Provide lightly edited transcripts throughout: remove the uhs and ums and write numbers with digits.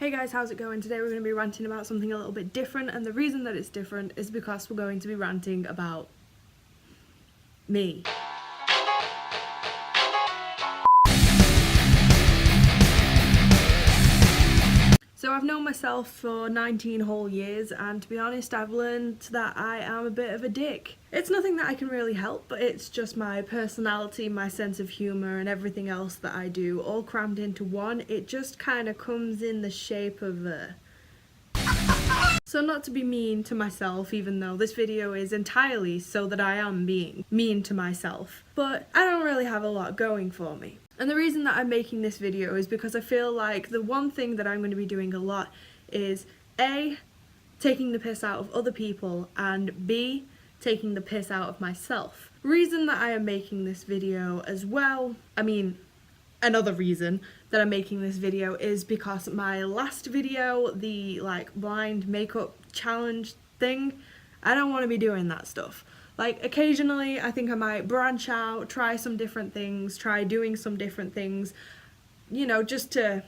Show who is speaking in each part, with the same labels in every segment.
Speaker 1: Hey guys, how's it going? Today we're going to be ranting about something a little bit different, and the reason that it's different is because we're going to be ranting about me. So I've known myself for 19 whole years, and to be honest, I've learned that I am a bit of a dick. It's nothing that I can really help, but it's just my personality, my sense of humour, and everything else that I do all crammed into one. It just kind of comes in the shape of a... So not to be mean to myself, even though this video is entirely so that I am being mean to myself, but I don't really have a lot going for me. And the reason that I'm making this video is because I feel like the one thing that I'm going to be doing a lot is A, taking the piss out of other people, and B, taking the piss out of myself. Reason that I am making this video as well, another reason that I'm making this video is because my last video, the blind makeup challenge thing, I don't want to be doing that stuff. Occasionally I think I might branch out, try some different things, try doing some different things, you know, just to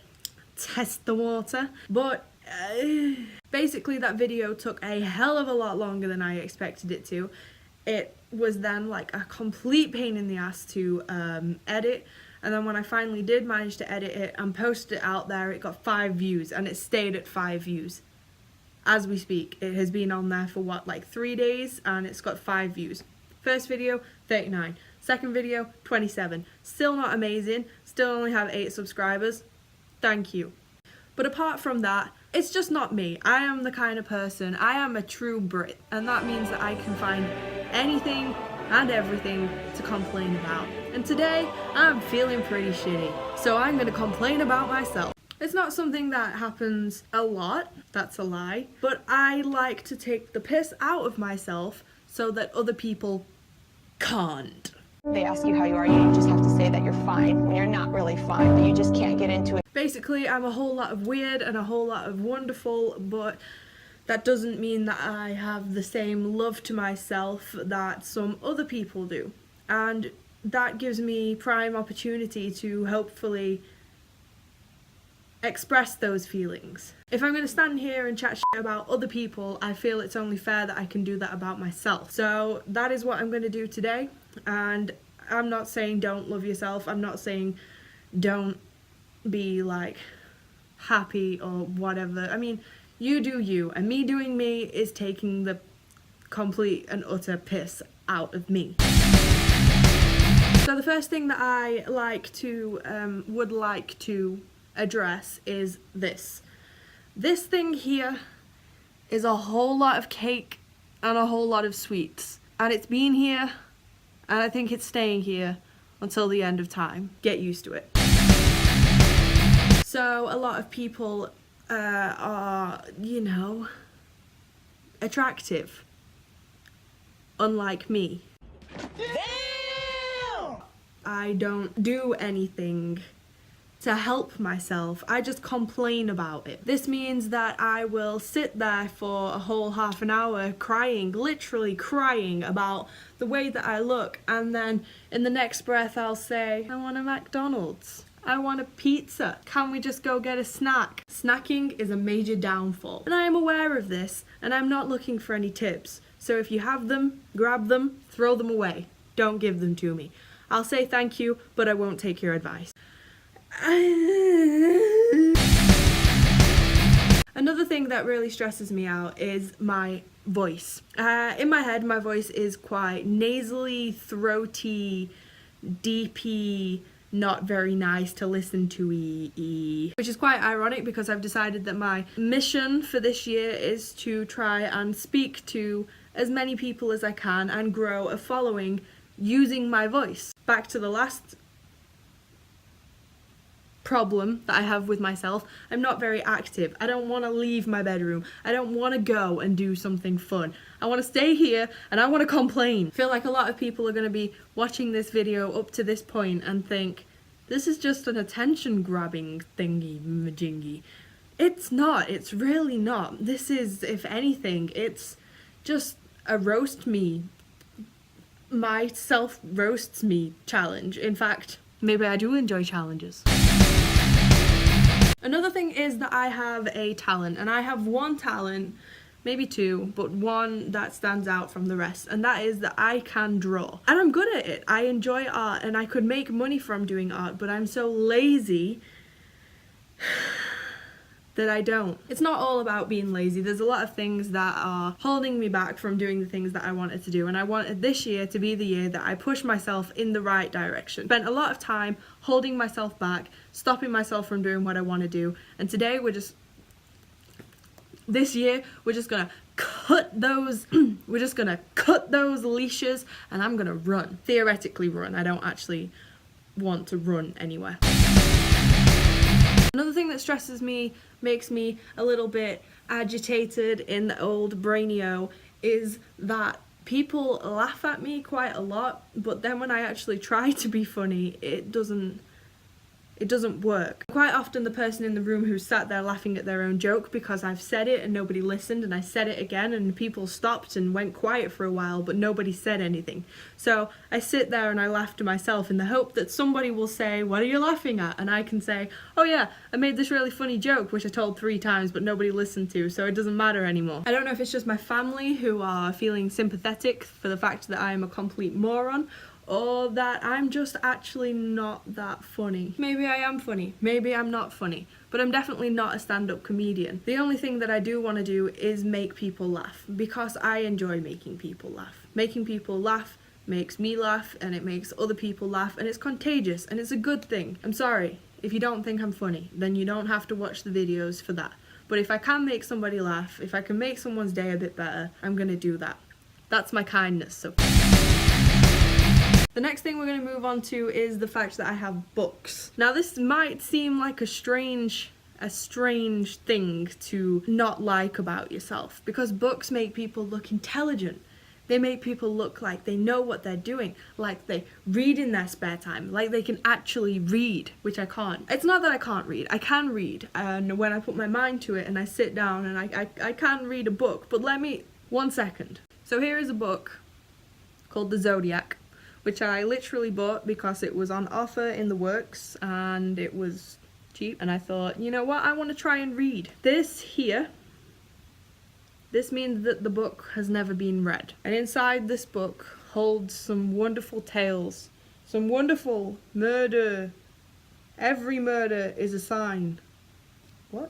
Speaker 1: test the water. But basically that video took a hell of a lot longer than I expected it to. It was then a complete pain in the ass to edit. And then when I finally did manage to edit it and post it out there, it got 5 views, and it stayed at 5 views. As we speak, it has been on there for 3 days, and it's got 5 views. First video, 39. Second video, 27. Still not amazing, still only have 8 subscribers. Thank you. But apart from that, it's just not me. I am the kind of person, I am a true Brit, and that means that I can find anything and everything to complain about. And today, I'm feeling pretty shitty, so I'm gonna complain about myself. It's not something that happens a lot, that's a lie, but I like to take the piss out of myself so that other people can't.
Speaker 2: They ask you how you are, you just have to say that you're fine when you're not really fine, but you just can't get into it.
Speaker 1: Basically, I'm a whole lot of weird and a whole lot of wonderful, but that doesn't mean that I have the same love to myself that some other people do. And that gives me prime opportunity to hopefully express those feelings. If I'm going to stand here and chat shit about other people, I feel it's only fair that I can do that about myself. So that is what I'm going to do today. And I'm not saying don't love yourself. I'm not saying don't be happy or whatever. I mean, you do you, and me doing me is taking the complete and utter piss out of me. So the first thing that I would like to address is this. This thing here is a whole lot of cake and a whole lot of sweets, and it's been here, and I think it's staying here until the end of time. Get used to it. So a lot of people are, you know, attractive, unlike me. Damn! I don't do anything to help myself, I just complain about it. This means that I will sit there for a whole half an hour crying, literally crying about the way that I look, and then in the next breath I'll say, I want a McDonald's. I want a pizza. Can we just go get a snack? Snacking is a major downfall, and I am aware of this, and I'm not looking for any tips. So if you have them, grab them, throw them away. Don't give them to me. I'll say thank you, but I won't take your advice. Another thing that really stresses me out is my voice. In my head, my voice is quite nasally, throaty, deepy, not very nice to listen to, which is quite ironic because I've decided that my mission for this year is to try and speak to as many people as I can and grow a following using my voice. Back to the last problem that I have with myself, I'm not very active. I don't want to leave my bedroom. I don't want to go and do something fun. I want to stay here and I want to complain. I feel like a lot of people are going to be watching this video up to this point and think, this is just an attention grabbing thingy majingy. It's not. It's really not. This is, if anything, it's just a roast me, myself roasts me challenge. In fact, maybe I do enjoy challenges. Another thing is that I have a talent, and I have one talent, maybe two, but one that stands out from the rest, and that is that I can draw. And I'm good at it. I enjoy art, and I could make money from doing art, but I'm so lazy that I don't. It's not all about being lazy. There's a lot of things that are holding me back from doing the things that I wanted to do, and I wanted this year to be the year that I push myself in the right direction. Spent a lot of time holding myself back, stopping myself from doing what I want to do, and today this year we're just gonna cut those we're just gonna cut those leashes, and I'm gonna run. Theoretically run. I don't actually want to run anywhere. Another thing that stresses me, makes me a little bit agitated in the old brainio, is that people laugh at me quite a lot, but then when I actually try to be funny, it doesn't work. Quite often the person in the room who sat there laughing at their own joke because I've said it and nobody listened, and I said it again and people stopped and went quiet for a while, but nobody said anything. So I sit there and I laugh to myself in the hope that somebody will say, "What are you laughing at?" And I can say, "Oh yeah, I made this really funny joke which I told 3 times but nobody listened to, so it doesn't matter anymore." I don't know if it's just my family who are feeling sympathetic for the fact that I am a complete moron, or that I'm just actually not that funny. Maybe I am funny, maybe I'm not funny, but I'm definitely not a stand-up comedian. The only thing that I do want to do is make people laugh, because I enjoy making people laugh. Making people laugh makes me laugh, and it makes other people laugh, and it's contagious, and it's a good thing. I'm sorry, if you don't think I'm funny, then you don't have to watch the videos for that. But if I can make somebody laugh, if I can make someone's day a bit better, I'm gonna do that. That's my kindness, so... The next thing we're going to move on to is the fact that I have books. Now this might seem like a strange thing to not like about yourself, because books make people look intelligent. They make people look like they know what they're doing, like they read in their spare time, like they can actually read, which I can't. It's not that I can't read, I can read, and when I put my mind to it and I sit down and I can read a book, but let me... 1 second. So here is a book called The Zodiac, which I literally bought because it was on offer in the works and it was cheap, and I thought, you know what, I want to try and read. This means that the book has never been read, and inside this book holds some wonderful tales, some wonderful murder. Every murder is a sign. What?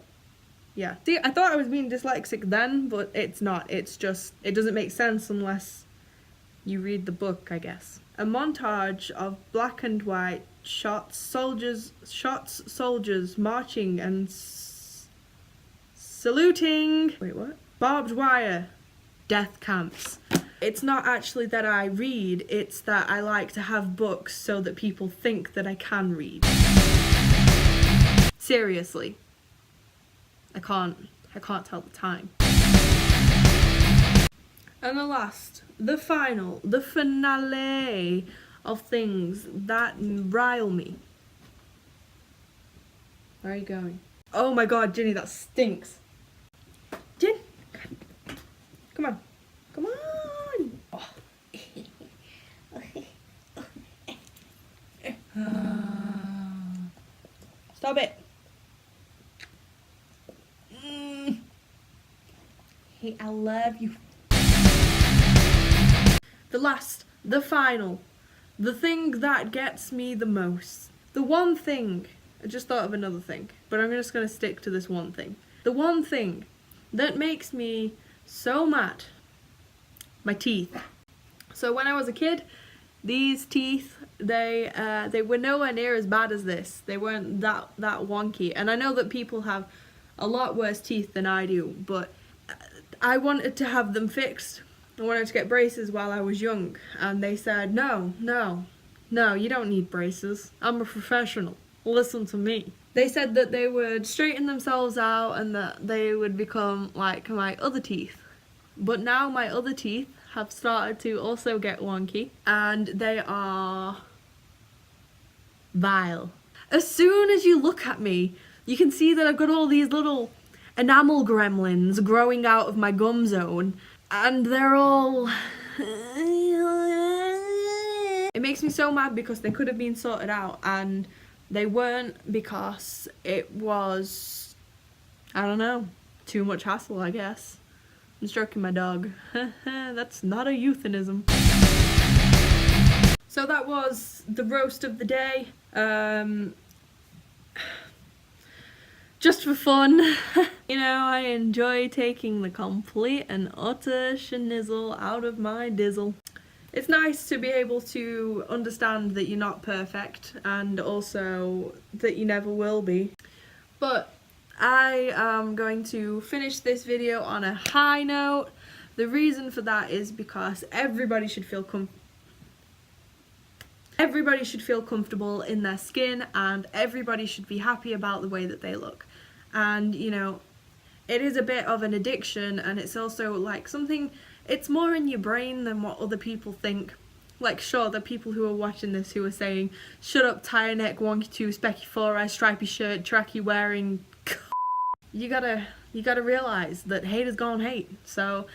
Speaker 1: Yeah. See, I thought I was being dyslexic then, but it's not. It's just, it doesn't make sense unless you read the book, I guess. A montage of black and white shots, soldiers marching and saluting. Wait, what? Barbed wire, death camps. It's not actually that I read, it's that I like to have books so that people think that I can read. Seriously. I can't tell the time. And the last, the final, the finale of things that rile me. Where are you going? Oh my god, Ginny, that stinks. Gin, come on. Come on. Oh. Stop it. Hey, I love you. The last, the final, the thing that gets me the most. The one thing, I just thought of another thing, but I'm just going to stick to this one thing. The one thing that makes me so mad, my teeth. So when I was a kid, these teeth, they were nowhere near as bad as this. They weren't that wonky, and I know that people have a lot worse teeth than I do, but I wanted to have them fixed. I wanted to get braces while I was young, and they said, no, you don't need braces. I'm a professional. Listen to me. They said that they would straighten themselves out and that they would become like my other teeth. But now my other teeth have started to also get wonky, and they are vile. As soon as you look at me, you can see that I've got all these little enamel gremlins growing out of my gum zone, and they're all... It makes me so mad because they could have been sorted out, and They weren't because it was, I don't know, too much hassle, I guess. I'm stroking my dog. That's not a euphemism. So that was the roast of the day. Just for fun. You know, I enjoy taking the complete and utter schnizzle out of my dizzle. It's nice to be able to understand that you're not perfect and also that you never will be. But I am going to finish this video on a high note. The reason for that is because everybody should feel comfortable in their skin, and everybody should be happy about the way that they look. And you know, it is a bit of an addiction, and it's also like something, it's more in your brain than what other people think. Like, sure, the people who are watching this who are saying, shut up, tire neck, wonky two, specky 4-eye, stripy shirt, tracky wearing, you gotta realize that hate is gonna hate. So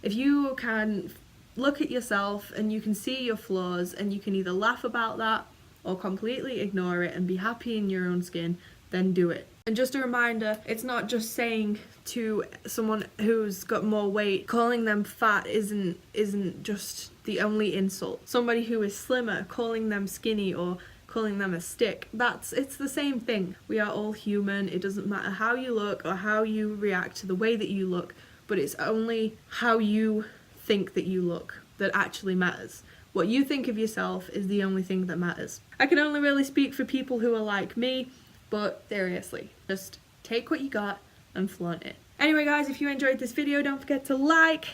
Speaker 1: if you can look at yourself and you can see your flaws and you can either laugh about that or completely ignore it and be happy in your own skin, then do it. And just a reminder, it's not just saying to someone who's got more weight, calling them fat isn't just the only insult. Somebody who is slimmer, calling them skinny or calling them a stick, it's the same thing. We are all human. It doesn't matter how you look or how you react to the way that you look, but it's only how you think that you look that actually matters. What you think of yourself is the only thing that matters. I can only really speak for people who are like me, but seriously, just take what you got and flaunt it. Anyway guys, if you enjoyed this video, don't forget to like,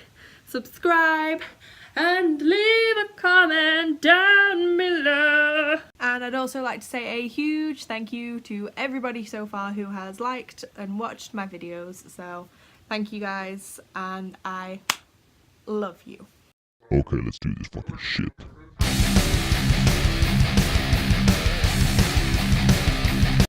Speaker 1: subscribe, and leave a comment down below. And I'd also like to say a huge thank you to everybody so far who has liked and watched my videos. So thank you guys, and I love you.
Speaker 3: Okay, let's do this fucking shit.